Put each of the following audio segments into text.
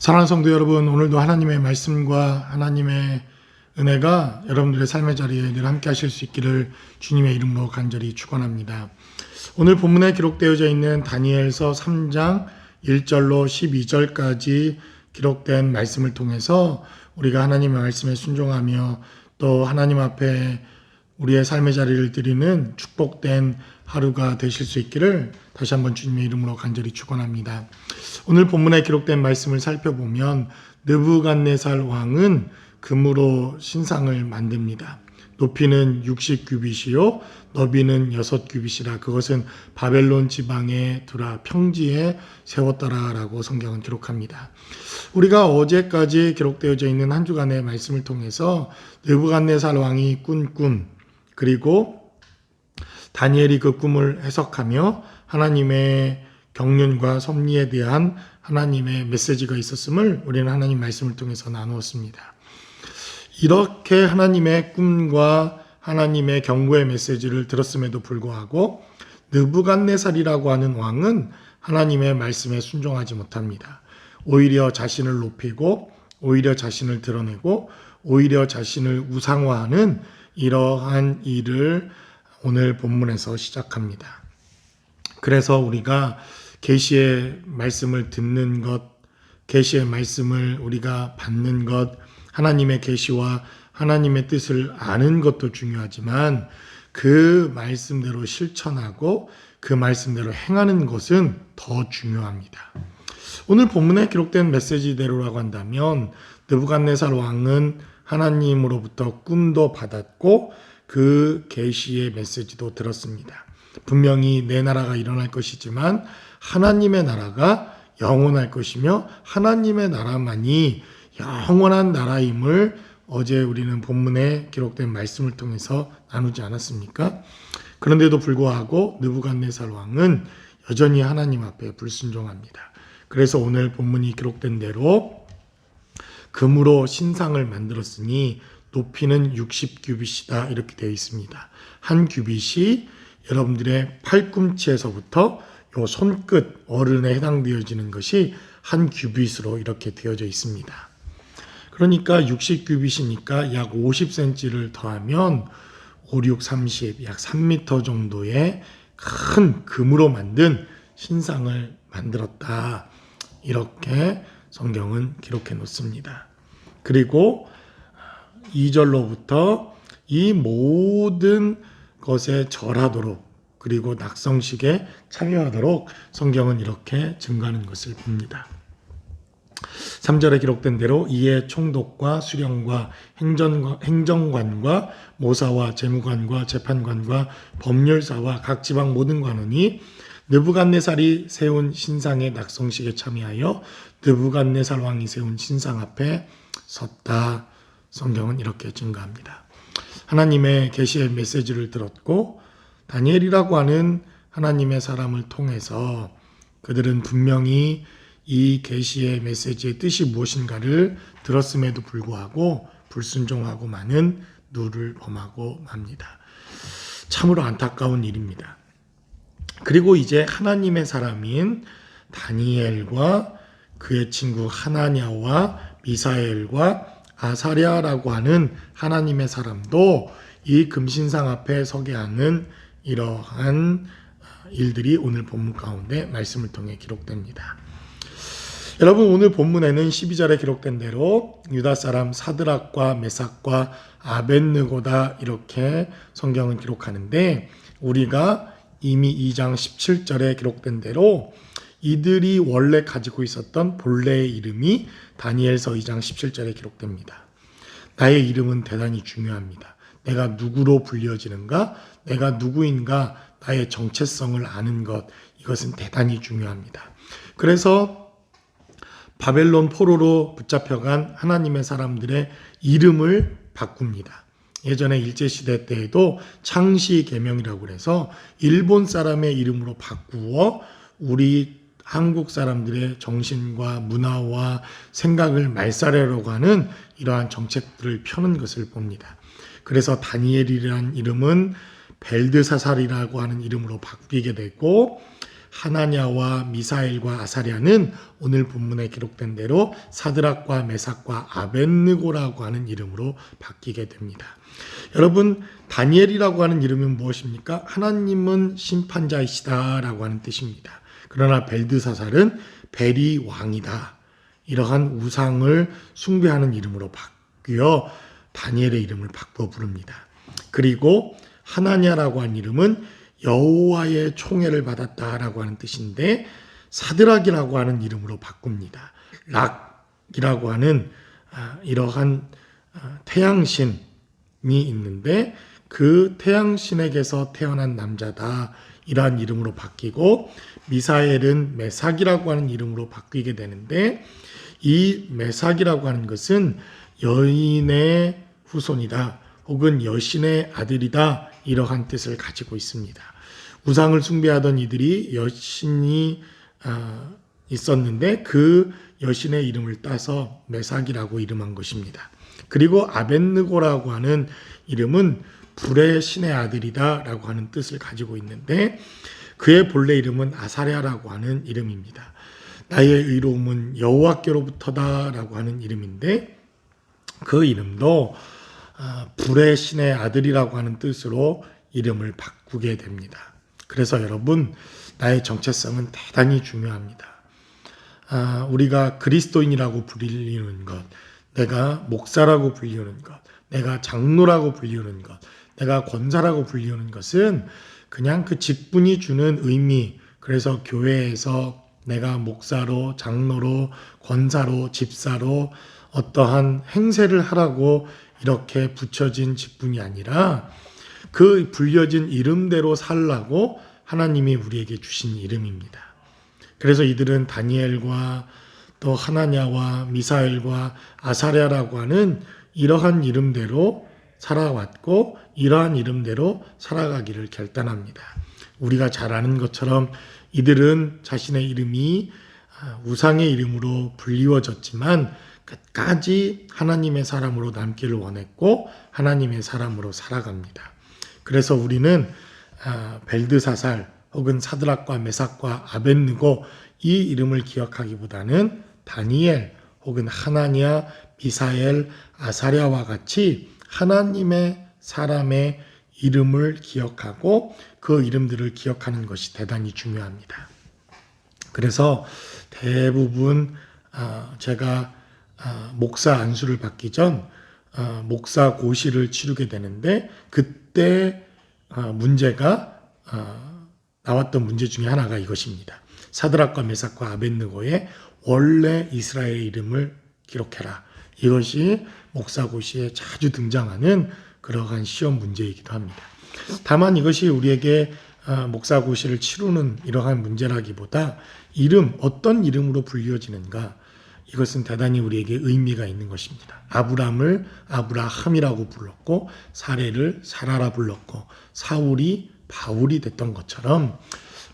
사랑하는 성도 여러분, 오늘도 하나님의 말씀과 하나님의 은혜가 여러분들의 삶의 자리에 늘 함께 하실 수 있기를 주님의 이름으로 간절히 축원합니다. 오늘 본문에 기록되어져 있는 다니엘서 3장 1절로 12절까지 기록된 말씀을 통해서 우리가 하나님의 말씀에 순종하며 또 하나님 앞에 우리의 삶의 자리를 드리는 축복된 하루가 되실 수 있기를 다시 한번 주님의 이름으로 간절히 축원합니다. 오늘 본문에 기록된 말씀을 살펴보면 느부갓네살 왕은 금으로 신상을 만듭니다. 높이는 60규빗이요 너비는 6규빗이라 그것은 바벨론 지방의 두라 평지에 세웠더라라고 성경은 기록합니다. 우리가 어제까지 기록되어져 있는 한 주간의 말씀을 통해서 느부갓네살 왕이 꾼 꿈, 그리고 다니엘이 그 꿈을 해석하며 하나님의 경륜과 섭리에 대한 하나님의 메시지가 있었음을 우리는 하나님 말씀을 통해서 나누었습니다. 이렇게 하나님의 꿈과 하나님의 경고의 메시지를 들었음에도 불구하고 느부갓네살이라고 하는 왕은 하나님의 말씀에 순종하지 못합니다. 오히려 자신을 높이고 오히려 자신을 드러내고 오히려 자신을 우상화하는 이러한 일을 오늘 본문에서 시작합니다. 그래서 우리가 계시의 말씀을 듣는 것, 계시의 말씀을 우리가 받는 것, 하나님의 계시와 하나님의 뜻을 아는 것도 중요하지만 그 말씀대로 실천하고 그 말씀대로 행하는 것은 더 중요합니다. 오늘 본문에 기록된 메시지대로라고 한다면 느부갓네살 왕은 하나님으로부터 꿈도 받았고 그 계시의 메시지도 들었습니다. 분명히 내 나라가 일어날 것이지만 하나님의 나라가 영원할 것이며 하나님의 나라만이 영원한 나라임을 어제 우리는 본문에 기록된 말씀을 통해서 나누지 않았습니까? 그런데도 불구하고 느부갓네살 왕은 여전히 하나님 앞에 불순종합니다. 그래서 오늘 본문이 기록된 대로 금으로 신상을 만들었으니 높이는 60규빗이다 이렇게 되어 있습니다. 한 규빗이 여러분들의 팔꿈치에서부터 요 손끝 어른에 해당되어지는 것이 한 규빗으로 이렇게 되어져 있습니다. 그러니까 60규빗이니까 약 50cm를 더하면 5, 6, 30, 약 3m 정도의 큰 금으로 만든 신상을 만들었다. 이렇게 성경은 기록해 놓습니다. 그리고 2절로부터 이 모든 것에 절하도록 그리고 낙성식에 참여하도록 성경은 이렇게 증거하는 것을 봅니다. 3절에 기록된 대로 이에 총독과 수령과 행정관과 모사와 재무관과 재판관과 법률사와 각 지방 모든 관원이 느부갓네살이 세운 신상의 낙성식에 참여하여 느부갓네살 왕이 세운 신상 앞에 섰다. 성경은 이렇게 증거합니다. 하나님의 계시의 메시지를 들었고 다니엘이라고 하는 하나님의 사람을 통해서 그들은 분명히 이 계시의 메시지의 뜻이 무엇인가를 들었음에도 불구하고 불순종하고 많은 누를 범하고 맙니다. 참으로 안타까운 일입니다. 그리고 이제 하나님의 사람인 다니엘과 그의 친구 하나냐와 미사엘과 아사랴라고 하는 하나님의 사람도 이 금신상 앞에 서게 하는 이러한 일들이 오늘 본문 가운데 말씀을 통해 기록됩니다. 여러분, 오늘 본문에는 12절에 기록된 대로 유다 사람 사드락과 메삭과 아벳느고다 이렇게 성경은 기록하는데 우리가 이미 2장 17절에 기록된 대로 이들이 원래 가지고 있었던 본래의 이름이 다니엘서 2장 17절에 기록됩니다. 나의 이름은 대단히 중요합니다. 내가 누구로 불려지는가? 내가 누구인가? 나의 정체성을 아는 것, 이것은 대단히 중요합니다. 그래서 바벨론 포로로 붙잡혀간 하나님의 사람들의 이름을 바꿉니다. 예전에 일제시대 때에도 창시계명이라고 해서 일본 사람의 이름으로 바꾸어 우리 한국 사람들의 정신과 문화와 생각을 말살하려고 하는 이러한 정책들을 펴는 것을 봅니다. 그래서 다니엘이라는 이름은 벨드사살이라고 하는 이름으로 바뀌게 되고 하나냐와 미사엘과 아사랴는 오늘 본문에 기록된 대로 사드락과 메삭과 아벳느고라고 하는 이름으로 바뀌게 됩니다. 여러분, 다니엘이라고 하는 이름은 무엇입니까? 하나님은 심판자이시다라고 하는 뜻입니다. 그러나 벨드사살은 벨이 왕이다, 이러한 우상을 숭배하는 이름으로 바뀌어 다니엘의 이름을 바꿔 부릅니다. 그리고 하나냐라고 하는 이름은 여호와의 총애를 받았다라고 하는 뜻인데 사드락이라고 하는 이름으로 바꿉니다. 락이라고 하는 이러한 태양신이 있는데 그 태양신에게서 태어난 남자다, 이러한 이름으로 바뀌고, 미사엘은 메삭이라고 하는 이름으로 바뀌게 되는데 이 메삭이라고 하는 것은 여인의 후손이다 혹은 여신의 아들이다, 이러한 뜻을 가지고 있습니다. 우상을 숭배하던 이들이 여신이 있었는데 그 여신의 이름을 따서 메삭이라고 이름한 것입니다. 그리고 아벳느고라고 하는 이름은 불의 신의 아들이다 라고 하는 뜻을 가지고 있는데 그의 본래 이름은 아사랴라고 하는 이름입니다. 나의 의로움은 여호와께로부터다 라고 하는 이름인데 그 이름도 불의 신의 아들이라고 하는 뜻으로 이름을 바꾸게 됩니다. 그래서 여러분, 나의 정체성은 대단히 중요합니다. 우리가 그리스도인이라고 불리는 것, 내가 목사라고 불리는 것, 내가 장로라고 불리는 것, 내가 권사라고 불리는 것은 그냥 그 직분이 주는 의미, 그래서 교회에서 내가 목사로, 장로로, 권사로, 집사로 어떠한 행세를 하라고 이렇게 붙여진 직분이 아니라 그 불려진 이름대로 살라고 하나님이 우리에게 주신 이름입니다. 그래서 이들은 다니엘과 또 하나냐와 미사엘과 아사랴라고 하는 이러한 이름대로 살아왔고 이러한 이름대로 살아가기를 결단합니다. 우리가 잘 아는 것처럼 이들은 자신의 이름이 우상의 이름으로 불리워졌지만 끝까지 하나님의 사람으로 남기를 원했고 하나님의 사람으로 살아갑니다. 그래서 우리는 벨드사살 혹은 사드락과 메삭과 아벳느고 이 이름을 기억하기보다는 다니엘 혹은 하나냐, 미사엘, 아사랴와 같이 하나님의 사람의 이름을 기억하고 그 이름들을 기억하는 것이 대단히 중요합니다. 그래서 대부분 제가 목사 안수를 받기 전 목사 고시를 치르게 되는데 그때 문제가 나왔던 문제 중에 하나가 이것입니다. 사드락과 메삭과 아벳느고의 원래 이스라엘의 이름을 기록해라. 이것이 목사고시에 자주 등장하는 그러한 시험 문제이기도 합니다. 다만 이것이 우리에게 목사고시를 치르는 이러한 문제라기보다 이름, 어떤 이름으로 불리워지는가, 이것은 대단히 우리에게 의미가 있는 것입니다. 아브람을 아브라함이라고 불렀고 사레를 사라라 불렀고 사울이 바울이 됐던 것처럼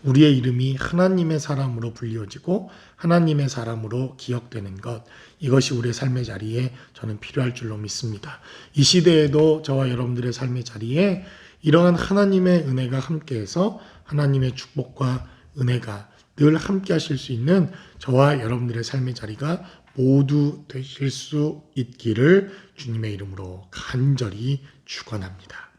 우리의 이름이 하나님의 사람으로 불리워지고 하나님의 사람으로 기억되는 것, 이것이 우리의 삶의 자리에 저는 필요할 줄로 믿습니다. 이 시대에도 저와 여러분들의 삶의 자리에 이러한 하나님의 은혜가 함께해서 하나님의 축복과 은혜가 늘 함께 하실 수 있는 저와 여러분들의 삶의 자리가 모두 되실 수 있기를 주님의 이름으로 간절히 축원합니다.